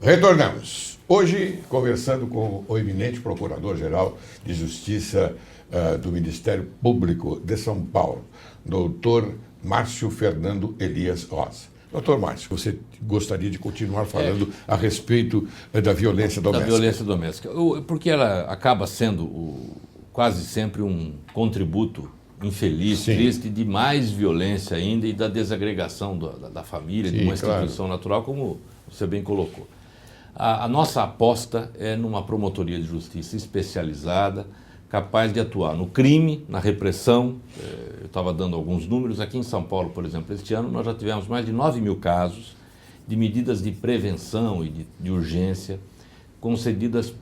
Retornamos. Hoje, conversando com o eminente Procurador-Geral de Justiça do Ministério Público de São Paulo, doutor Márcio Fernando Elias Rosa. Doutor Márcio, você gostaria de continuar falando a respeito da violência doméstica? Da violência doméstica. Porque ela acaba sendo quase sempre um contributo infeliz, Sim. triste, de mais violência ainda e da desagregação da família, Sim, de uma instituição claro. natural, como você bem colocou. A nossa aposta é numa promotoria de justiça especializada, capaz de atuar no crime, na repressão. Eu estava dando alguns números. Aqui em São Paulo, por exemplo, este ano nós já tivemos mais de 9 mil casos de medidas de prevenção e de urgência concedidas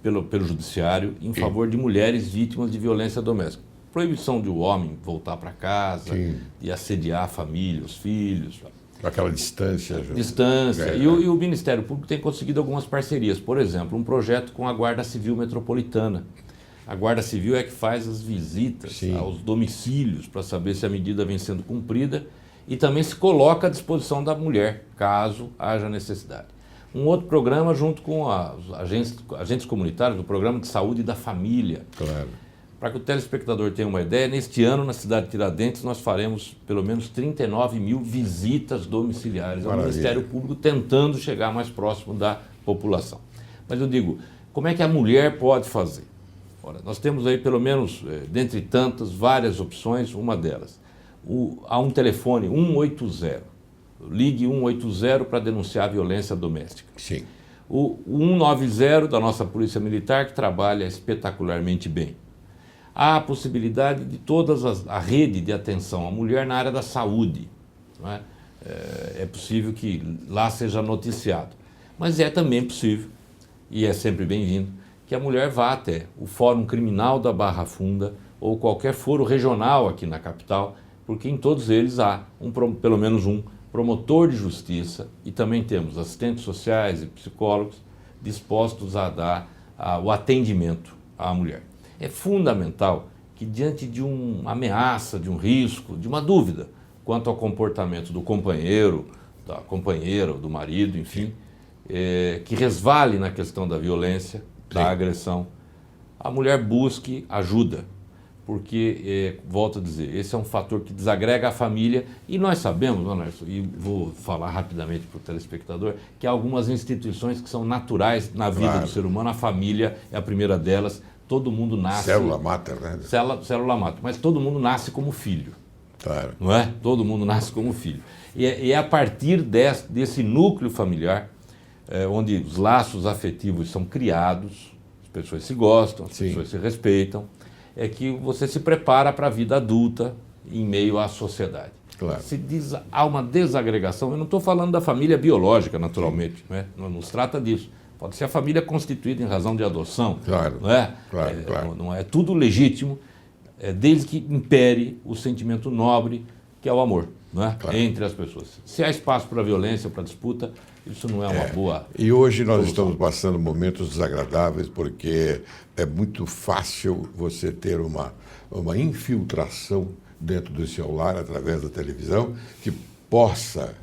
pelo Judiciário em favor de mulheres vítimas de violência doméstica. Proibição de o homem voltar para casa, Sim. de assediar a família, os filhos. Aquela distância. Distância. E o Ministério Público tem conseguido algumas parcerias. Por exemplo, um projeto com a Guarda Civil Metropolitana. A Guarda Civil é que faz as visitas Sim. aos domicílios para saber se a medida vem sendo cumprida e também se coloca à disposição da mulher, caso haja necessidade. Um outro programa junto com os agentes comunitários do Programa de Saúde da Família. Claro. Para que o telespectador tenha uma ideia, neste ano, na cidade de Tiradentes, nós faremos pelo menos 39 mil visitas domiciliares ao Maravilha. Ministério Público, tentando chegar mais próximo da população. Mas eu digo, como é que a mulher pode fazer? Ora, nós temos aí pelo menos, dentre tantas, várias opções. Uma delas, há um telefone 180. Ligue 180 para denunciar a violência doméstica. Sim. O 190 da nossa Polícia Militar, que trabalha espetacularmente bem. Há a possibilidade de a rede de atenção à mulher na área da saúde. Não é? É possível que lá seja noticiado. Mas é também possível, e é sempre bem-vindo, que a mulher vá até o Fórum Criminal da Barra Funda ou qualquer foro regional aqui na capital, porque em todos eles há pelo menos um promotor de justiça e também temos assistentes sociais e psicólogos dispostos a dar o atendimento à mulher. É fundamental que, diante de uma ameaça, de um risco, de uma dúvida quanto ao comportamento do companheiro, da companheira, do marido, enfim, que resvale na questão da violência, da agressão, a mulher busque ajuda, porque, volto a dizer, esse é um fator que desagrega a família e nós sabemos, Anderson, e vou falar rapidamente para o telespectador, que há algumas instituições que são naturais na vida do ser humano, a família é a primeira delas. Todo mundo nasce... Célula máter, né? Célula máter, mas todo mundo nasce como filho. Claro. Não é? Todo mundo nasce como filho. E é a partir desse núcleo familiar, onde os laços afetivos são criados, as pessoas se gostam, as Sim. pessoas se respeitam, é que você se prepara para a vida adulta em meio à sociedade. Claro. Há uma desagregação, eu não estou falando da família biológica, naturalmente, não se trata disso. Pode ser a família constituída em razão de adoção, Claro, não é? claro. Não é tudo legítimo, desde que impere o sentimento nobre, que é o amor, não é? Claro. Entre as pessoas. Se há espaço para violência, para disputa, isso não é uma boa... E hoje nós solução. estamos passando momentos desagradáveis porque é muito fácil você ter uma infiltração dentro do seu lar através da televisão que possa,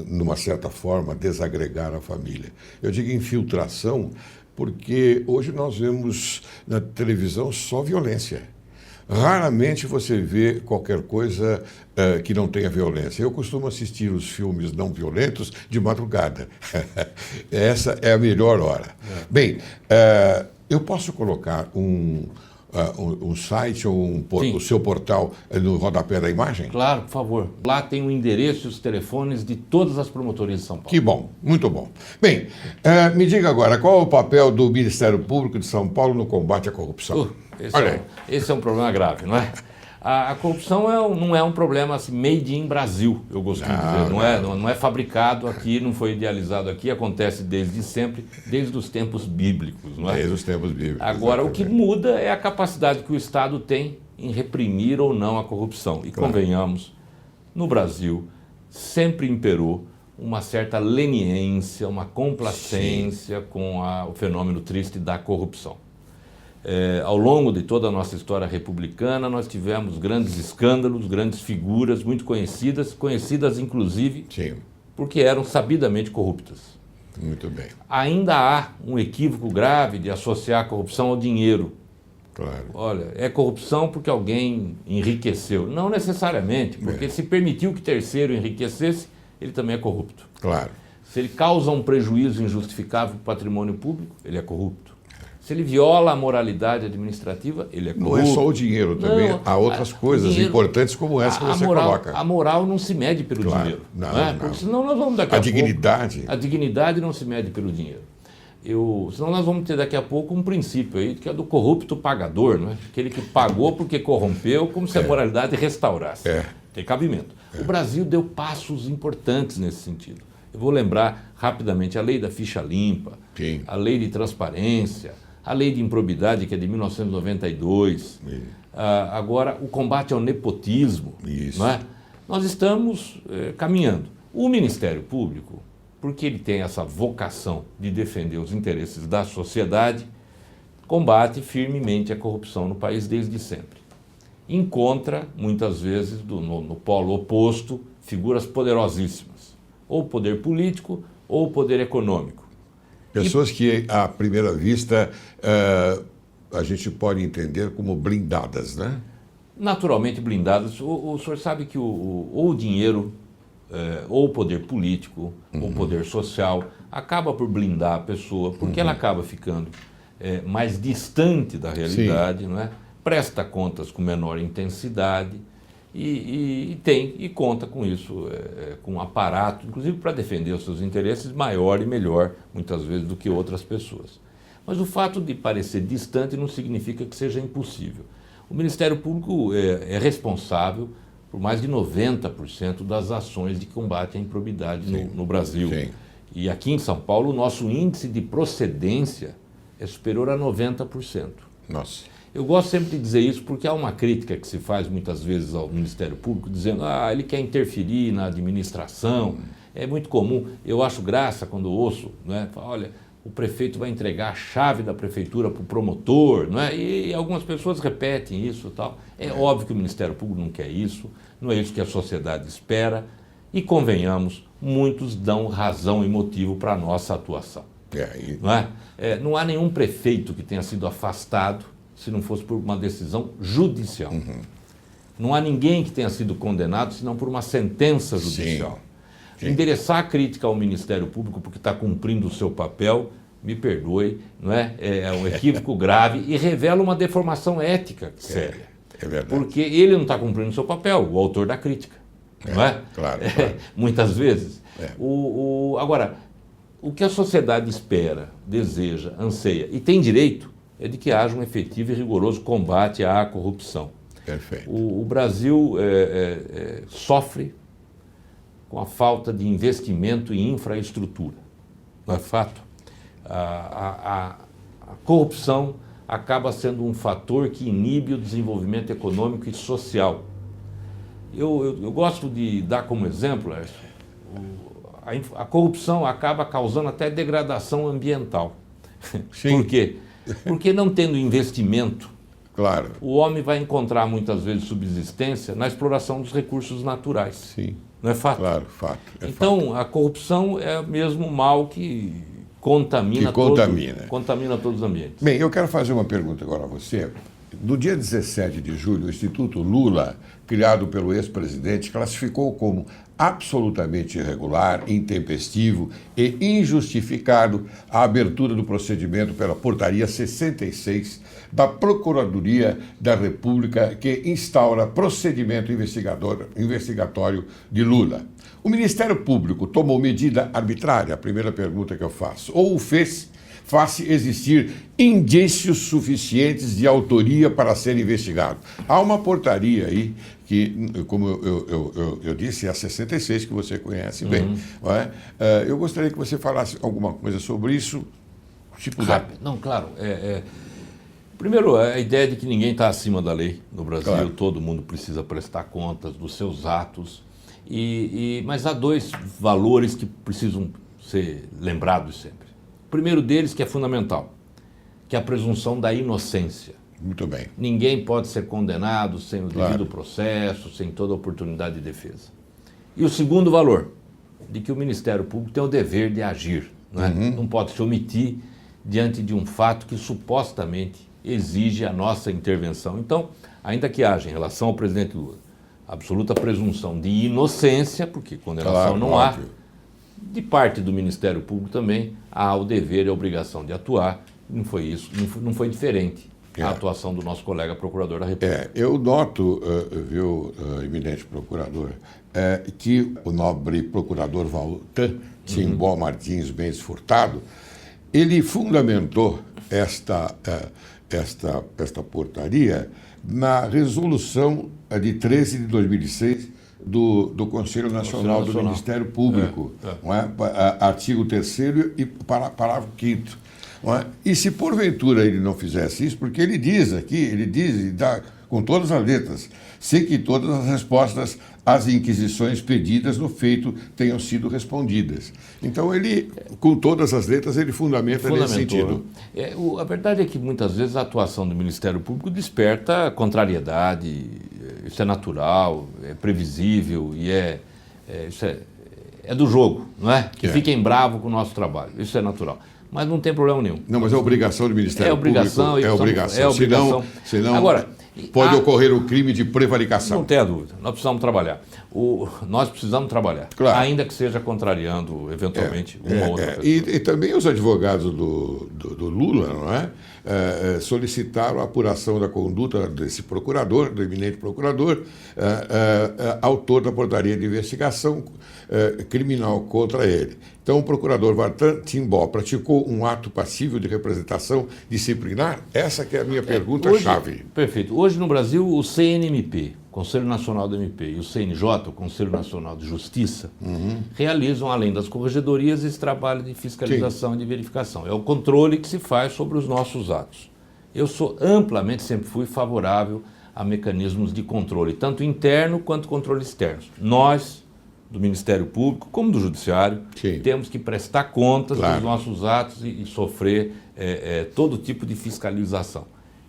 numa certa forma, desagregar a família. Eu digo infiltração porque hoje nós vemos na televisão só violência. Raramente você vê qualquer coisa que não tenha violência. Eu costumo assistir os filmes não violentos de madrugada. Essa é a melhor hora. Bem, eu posso colocar um site ou o seu portal no rodapé da imagem? Claro, por favor. Lá tem o endereço e os telefones de todas as promotorias de São Paulo. Que bom, muito bom. Bem, me diga agora, qual é o papel do Ministério Público de São Paulo no combate à corrupção? Esse é um problema grave, não é? A corrupção não é um problema assim, made in Brasil, eu costumo dizer. Não é fabricado aqui, não foi idealizado aqui, acontece desde sempre, desde os tempos bíblicos. Não é? Desde os tempos bíblicos. Agora, exatamente. o que muda é a capacidade que o Estado tem em reprimir ou não a corrupção. E convenhamos, no Brasil sempre imperou uma certa leniência, uma complacência com o fenômeno triste da corrupção. Ao longo de toda a nossa história republicana, nós tivemos grandes escândalos, grandes figuras muito conhecidas inclusive Sim. porque eram sabidamente corruptas. Muito bem. Ainda há um equívoco grave de associar a corrupção ao dinheiro. Claro. Olha, é corrupção porque alguém enriqueceu. Não necessariamente, porque se permitiu que terceiro enriquecesse, ele também é corrupto. Claro. Se ele causa um prejuízo injustificável para o patrimônio público, ele é corrupto. Se ele viola a moralidade administrativa, ele é corrupto. Não é só o dinheiro também, Não, há outras coisas dinheiro, importantes como essa que você coloca. A moral não se mede pelo dinheiro. Não. Porque senão nós vamos daqui a pouco... dignidade. A dignidade não se mede pelo dinheiro. Senão nós vamos ter daqui a pouco um princípio aí, que é do corrupto pagador, não é? Aquele que pagou porque corrompeu, como se a moralidade restaurasse. Tem cabimento. O Brasil deu passos importantes nesse sentido. Eu vou lembrar rapidamente a lei da ficha limpa, a lei de transparência, a lei de improbidade, que é de 1992, agora o combate ao nepotismo. Não é? Nós estamos caminhando. O Ministério Público, porque ele tem essa vocação de defender os interesses da sociedade, combate firmemente a corrupção no país desde sempre. Encontra, muitas vezes, no polo oposto, figuras poderosíssimas, ou poder político ou poder econômico. Pessoas que, à primeira vista, a gente pode entender como blindadas, né? Naturalmente blindadas. O senhor sabe que ou o dinheiro, ou o poder político, ou o poder social, acaba por blindar a pessoa, porque ela acaba ficando mais distante da realidade, não é? Presta contas com menor intensidade e conta com isso, com um aparato, inclusive para defender os seus interesses, maior e melhor, muitas vezes, do que outras pessoas. Mas o fato de parecer distante não significa que seja impossível. O Ministério Público é responsável por mais de 90% das ações de combate à improbidade no Brasil. Sim. E aqui em São Paulo, o nosso índice de procedência é superior a 90%. Nossa. Eu gosto sempre de dizer isso porque há uma crítica que se faz muitas vezes ao Ministério Público, dizendo que ele quer interferir na administração. É muito comum, eu acho graça quando ouço, né? Olha, o prefeito vai entregar a chave da prefeitura para o promotor, não é? E algumas pessoas repetem isso e tal. É óbvio que o Ministério Público não quer isso, não é isso que a sociedade espera. E convenhamos, muitos dão razão e motivo para a nossa atuação. Não é? Não há nenhum prefeito que tenha sido afastado se não fosse por uma decisão judicial. Não há ninguém que tenha sido condenado senão por uma sentença judicial. Sim. Endereçar a crítica ao Ministério Público porque está cumprindo o seu papel, me perdoe, não é? É um equívoco grave e revela uma deformação ética séria. É verdade. Porque ele não está cumprindo o seu papel, o autor da crítica. Não é? Claro. Muitas vezes. Agora, o que a sociedade espera, deseja, anseia e tem direito é de que haja um efetivo e rigoroso combate à corrupção. Perfeito. O Brasil sofre com a falta de investimento em infraestrutura. Não é fato? A corrupção acaba sendo um fator que inibe o desenvolvimento econômico e social. Eu gosto de dar como exemplo, a corrupção acaba causando até degradação ambiental. Sim. Por quê? Porque não tendo investimento, claro, o homem vai encontrar muitas vezes subsistência na exploração dos recursos naturais. Sim. Não é fato? Claro, fato. Então, a corrupção é mesmo um mal que contamina todos os ambientes. Bem, eu quero fazer uma pergunta agora a você. No dia 17 de julho, o Instituto Lula, criado pelo ex-presidente, classificou como absolutamente irregular, intempestivo e injustificado a abertura do procedimento pela Portaria 66 da Procuradoria da República, que instaura procedimento investigatório de Lula. O Ministério Público tomou medida arbitrária? A primeira pergunta que eu faço. Ou o fez face existir indícios suficientes de autoria para ser investigado. Há uma portaria aí que, como eu disse, é a 66, que você conhece bem. Não é? Eu gostaria que você falasse alguma coisa sobre isso, se puder. Não, claro. Primeiro, a ideia de que ninguém está acima da lei no Brasil, claro. Todo mundo precisa prestar contas dos seus atos, mas há dois valores que precisam ser lembrados sempre. O primeiro deles, que é fundamental, que é a presunção da inocência. Muito bem. Ninguém pode ser condenado sem o devido processo, sem toda oportunidade de defesa. E o segundo valor, de que o Ministério Público tem o dever de agir. não é? Não pode se omitir diante de um fato que supostamente exige a nossa intervenção. Então, ainda que haja em relação ao presidente Lula absoluta presunção de inocência, porque condenação não há, de parte do Ministério Público também há o dever e a obrigação de atuar. Não foi isso, não foi diferente a atuação do nosso colega procurador da República. Eu noto, viu, eminente procurador, que o nobre procurador Valtan Timbó Martins Mendes Furtado, ele fundamentou esta portaria na resolução de 13 de 2006 do Conselho Nacional do Ministério Público, não é? Artigo 3º e parágrafo 5º. Não é? E se porventura ele não fizesse isso, porque ele diz aqui, ele diz e dá com todas as letras, sem que todas as respostas às inquisições pedidas no feito tenham sido respondidas. Então ele, com todas as letras, ele fundamenta nesse sentido. A verdade é que muitas vezes a atuação do Ministério Público desperta contrariedade, isso é natural, é previsível e isso é do jogo, não é? Que fiquem bravos com o nosso trabalho, isso é natural. Mas não tem problema nenhum. Não, mas é obrigação do Ministério Público. É obrigação. Senão agora, pode ocorrer o crime de prevaricação. Não tenha dúvida. Nós precisamos trabalhar. Nós precisamos trabalhar. Claro. Ainda que seja contrariando, eventualmente, uma ou outra pessoa. E também os advogados do Lula, não é? Solicitaram a apuração da conduta desse procurador, do eminente procurador, autor da portaria de investigação criminal contra ele. Então, o procurador Valtan Timbó praticou um ato passível de representação disciplinar? Essa que é a minha pergunta-chave. Perfeito. Hoje, no Brasil, o CNMP, Conselho Nacional do MP, e o CNJ, o Conselho Nacional de Justiça, realizam, além das corregedorias, esse trabalho de fiscalização e de verificação. É o controle que se faz sobre os nossos atos. Eu sou amplamente, sempre fui favorável a mecanismos de controle, tanto interno quanto controle externo. Nós, do Ministério Público, como do Judiciário, temos que prestar contas dos nossos atos e sofrer todo tipo de fiscalização.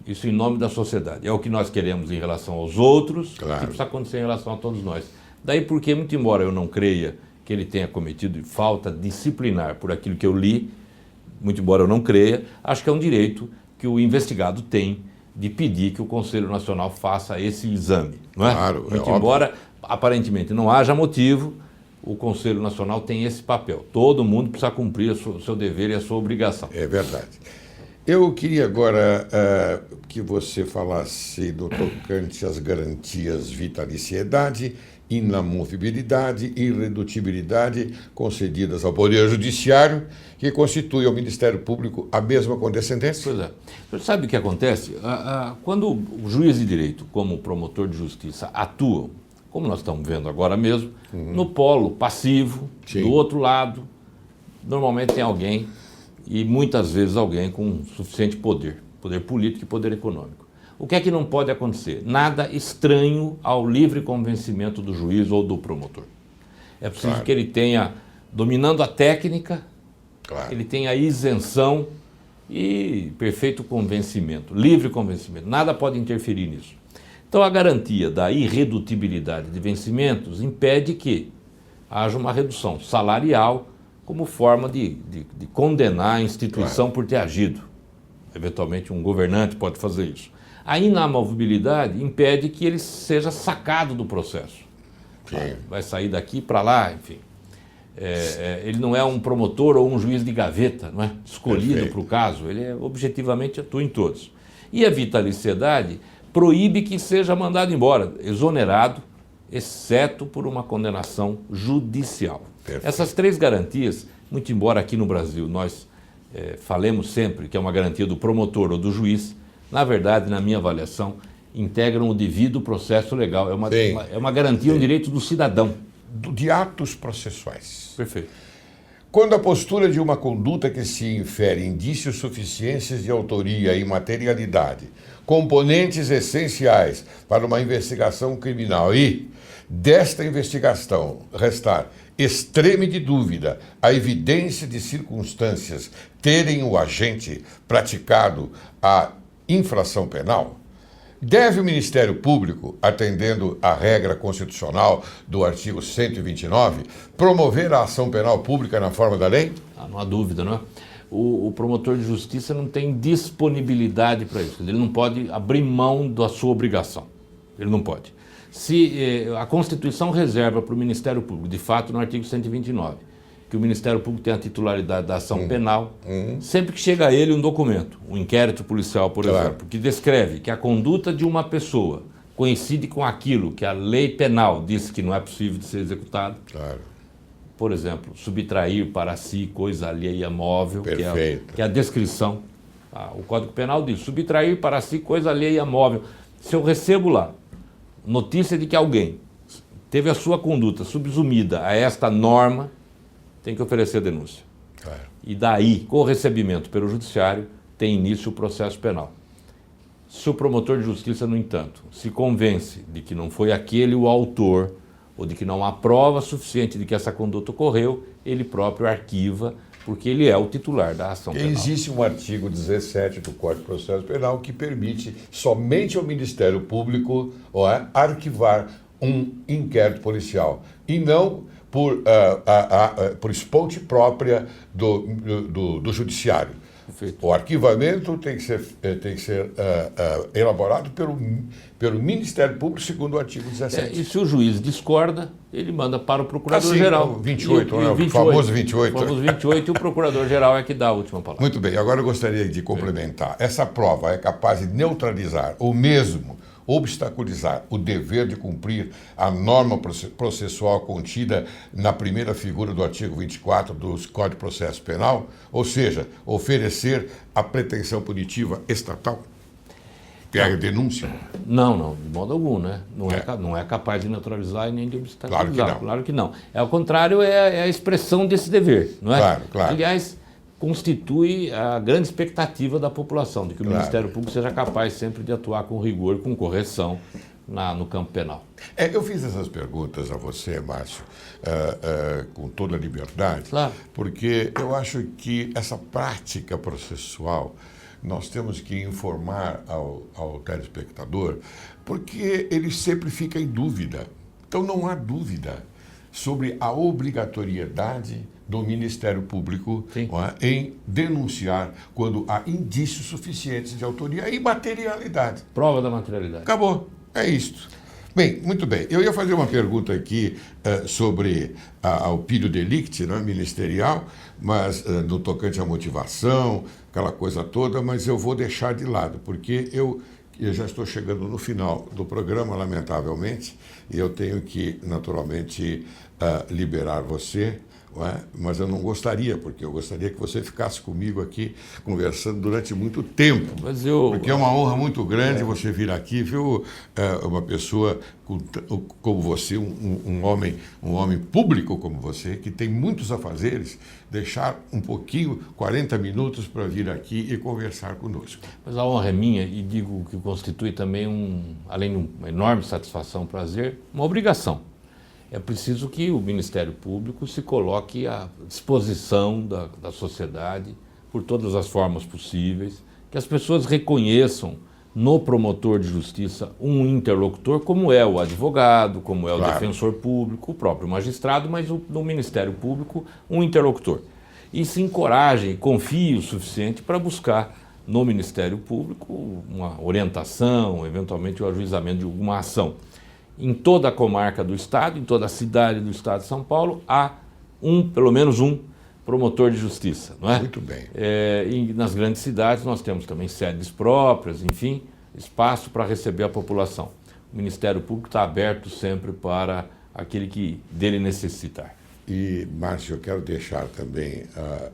Isso em nome da sociedade. É o que nós queremos em relação aos outros, que precisa acontecer em relação a todos nós. Daí porque, muito embora eu não creia que ele tenha cometido falta disciplinar por aquilo que eu li, muito embora eu não creia, acho que é um direito que o investigado tem de pedir que o Conselho Nacional faça esse exame. Não é? Claro, muito embora aparentemente não haja motivo, o Conselho Nacional tem esse papel. Todo mundo precisa cumprir o seu dever e a sua obrigação. É verdade. Eu queria agora que você falasse do tocante às garantias vitaliciedade, inamovibilidade e irredutibilidade concedidas ao Poder Judiciário, que constitui ao Ministério Público a mesma condescendência? Pois é. Você sabe o que acontece? Quando o juiz de direito, como o promotor de justiça, atuam, como nós estamos vendo agora mesmo, no polo passivo, do outro lado, normalmente tem alguém, e muitas vezes alguém com suficiente poder político e poder econômico. O que é que não pode acontecer? Nada estranho ao livre convencimento do juiz ou do promotor. É preciso que ele tenha, dominando a técnica, ele tenha isenção e perfeito convencimento, livre convencimento. Nada pode interferir nisso. Então, a garantia da irredutibilidade de vencimentos impede que haja uma redução salarial como forma de condenar a instituição por ter agido. Eventualmente, um governante pode fazer isso. A inamovibilidade impede que ele seja sacado do processo. Vai sair daqui para lá, enfim. Ele não é um promotor ou um juiz de gaveta, não é? Escolhido para o caso, ele objetivamente atua em todos. E a vitaliciedade proíbe que seja mandado embora, exonerado, exceto por uma condenação judicial. Essas três garantias, muito embora aqui no Brasil nós falemos sempre que é uma garantia do promotor ou do juiz, na verdade, na minha avaliação, integram o devido processo legal. É uma garantia, um direito do cidadão. De atos processuais. Perfeito. Quando a postura de uma conduta que se infere indícios suficientes de autoria e materialidade, componentes essenciais para uma investigação criminal e, desta investigação, restar extreme de dúvida a evidência de circunstâncias terem o agente praticado a infração penal, Deve o Ministério Público, atendendo à regra constitucional do artigo 129, promover a ação penal pública na forma da lei? Não há dúvida, não é? O promotor de justiça não tem disponibilidade para isso. Ele não pode abrir mão da sua obrigação. Ele não pode. Se a Constituição reserva para o Ministério Público, de fato, no artigo 129, que o Ministério Público tem a titularidade da ação penal, sempre que chega a ele um documento, um inquérito policial, por exemplo, que descreve que a conduta de uma pessoa coincide com aquilo que a lei penal diz que não é possível de ser executado. Por exemplo, subtrair para si coisa alheia móvel, que é a descrição. O Código Penal diz, subtrair para si coisa alheia móvel. Se eu recebo lá notícia de que alguém teve a sua conduta subsumida a esta norma, tem que oferecer a denúncia. E daí, com o recebimento pelo judiciário, tem início o processo penal. Se o promotor de justiça, no entanto, se convence de que não foi aquele o autor, ou de que não há prova suficiente de que essa conduta ocorreu, ele próprio arquiva, porque ele é o titular da ação penal. Existe um artigo 17 do Código de Processo Penal que permite somente ao Ministério Público arquivar um inquérito policial e não por esponte própria do Judiciário. Perfeito. O arquivamento tem que ser elaborado pelo Ministério Público, segundo o artigo 17. E se o juiz discorda, ele manda para o Procurador-Geral. 28, o famoso 28. O famoso 28, e o Procurador-Geral é que dá a última palavra. Muito bem, agora eu gostaria de complementar. Essa prova é capaz de neutralizar ou mesmo obstaculizar o dever de cumprir a norma processual contida na primeira figura do artigo 24 do Código de Processo Penal, ou seja, oferecer a pretensão punitiva estatal, que é a denúncia? Não, de modo algum, né? Não é capaz de neutralizar e nem de obstaculizar. Claro que não. Ao contrário, é a expressão desse dever, não é? Claro. Aliás, constitui a grande expectativa da população, de que o Ministério Público seja capaz sempre de atuar com rigor, com correção no campo penal. Eu fiz essas perguntas a você, Márcio, com toda a liberdade, porque eu acho que essa prática processual nós temos que informar ao telespectador, porque ele sempre fica em dúvida. Então não há dúvida sobre a obrigatoriedade do Ministério Público em denunciar quando há indícios suficientes de autoria e materialidade. Prova da materialidade. Acabou. É isto. Bem, muito bem. Eu ia fazer uma pergunta aqui sobre o pilho delicti, ministerial, mas no tocante à motivação, aquela coisa toda, mas eu vou deixar de lado, porque eu já estou chegando no final do programa, lamentavelmente, e eu tenho que, naturalmente, liberar você. Mas eu não gostaria, porque eu gostaria que você ficasse comigo aqui conversando durante muito tempo. Porque é uma honra muito grande você vir aqui, viu? Uma pessoa como você, um homem público como você, que tem muitos afazeres, deixar um pouquinho, 40 minutos para vir aqui e conversar conosco. Mas a honra é minha e digo que constitui também, além de uma enorme satisfação, prazer, uma obrigação. É preciso que o Ministério Público se coloque à disposição da sociedade por todas as formas possíveis, que as pessoas reconheçam no promotor de justiça um interlocutor, como é o advogado, como é o defensor público, o próprio magistrado, mas no Ministério Público um interlocutor. E se encorajem, confiem o suficiente para buscar no Ministério Público uma orientação, eventualmente o ajuizamento de alguma ação. Em toda a comarca do Estado, em toda a cidade do Estado de São Paulo, há pelo menos um promotor de justiça, não é? Muito bem. E nas grandes cidades nós temos também sedes próprias, enfim, espaço para receber a população. O Ministério Público está aberto sempre para aquele que dele necessitar. E, Márcio, eu quero deixar também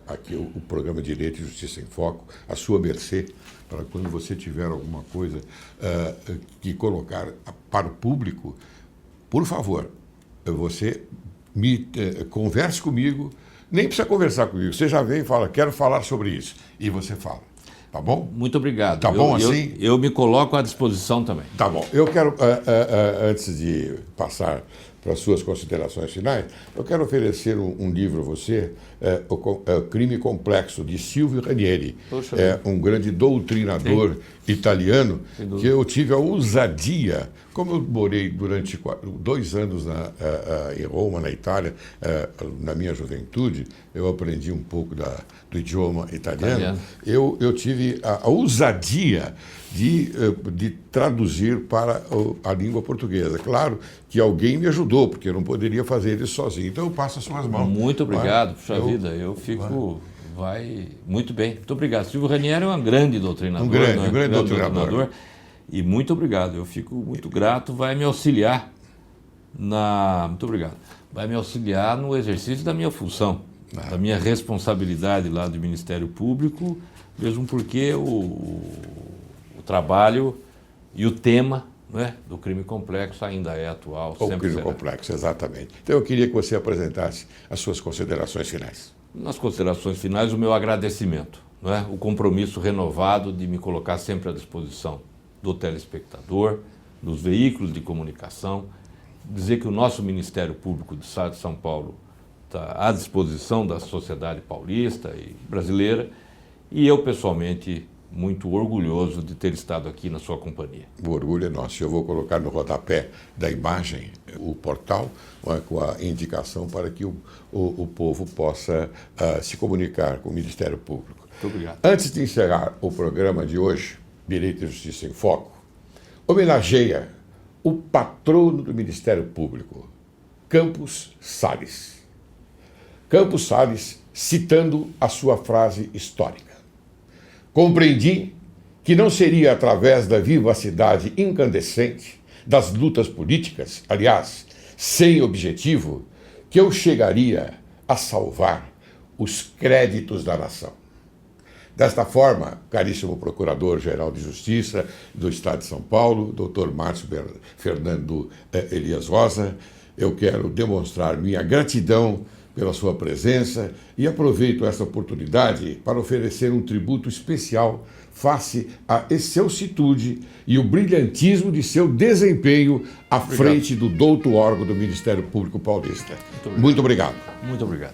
aqui o programa Direito e Justiça em Foco, à sua mercê, para quando você tiver alguma coisa que colocar para o público, por favor, você converse comigo, nem precisa conversar comigo, você já vem e fala, quero falar sobre isso, e você fala. Tá bom? Muito obrigado. Tá bom assim? Eu me coloco à disposição também. Tá bom. Eu quero, antes de passar para as suas considerações finais, eu quero oferecer um livro a você, O Crime Complexo, de Silvio Ranieri. Poxa, Um grande doutrinador italiano, que eu tive a ousadia, como eu morei durante 2 anos em Roma, na Itália, na minha juventude, eu aprendi um pouco do idioma italiano. Eu tive a ousadia de traduzir para a língua portuguesa. Claro que alguém me ajudou, porque eu não poderia fazer isso sozinho. Então eu passo as suas mãos. Muito obrigado, puxa vida, eu fico... Vai muito bem. Muito obrigado. Silvio Ranieri é um grande doutrinador. Um grande doutrinador. E muito obrigado. Eu fico muito grato. Vai me auxiliar Muito obrigado. Vai me auxiliar no exercício da minha função, da minha responsabilidade lá do Ministério Público, mesmo porque o trabalho e o tema, né, do crime complexo ainda é atual. O crime complexo, exatamente. Então eu queria que você apresentasse as suas considerações finais. Nas considerações finais, o meu agradecimento, não é? O compromisso renovado de me colocar sempre à disposição do telespectador, dos veículos de comunicação, dizer que o nosso Ministério Público do Estado de São Paulo está à disposição da sociedade paulista e brasileira, e eu, pessoalmente, muito orgulhoso de ter estado aqui na sua companhia. O orgulho é nosso. Eu vou colocar no rodapé da imagem o portal com a indicação para que o povo possa se comunicar com o Ministério Público. Muito obrigado. Antes de encerrar o programa de hoje, Direito e Justiça em Foco, homenageia o patrono do Ministério Público, Campos Salles. Campos Salles, citando a sua frase histórica: compreendi que não seria através da vivacidade incandescente das lutas políticas, aliás, sem objetivo, que eu chegaria a salvar os créditos da nação. Desta forma, caríssimo Procurador-Geral de Justiça do Estado de São Paulo, Dr. Márcio Fernando Elias Rosa, eu quero demonstrar minha gratidão pela sua presença e aproveito essa oportunidade para oferecer um tributo especial face à excelsitude e o brilhantismo de seu desempenho à frente do douto órgão do Ministério Público Paulista. Muito obrigado. Muito obrigado.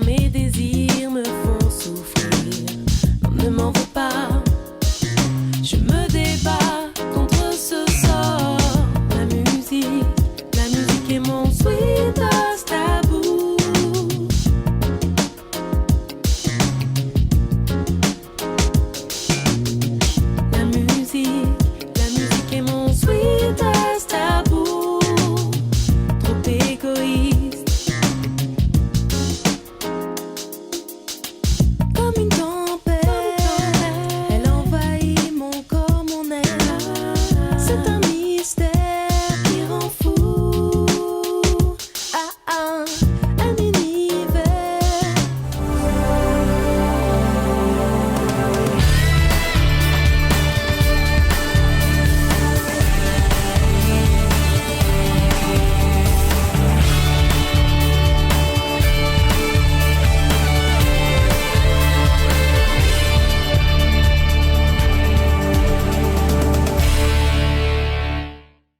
Mes désirs me font souffrir. Ne m'en veux pas.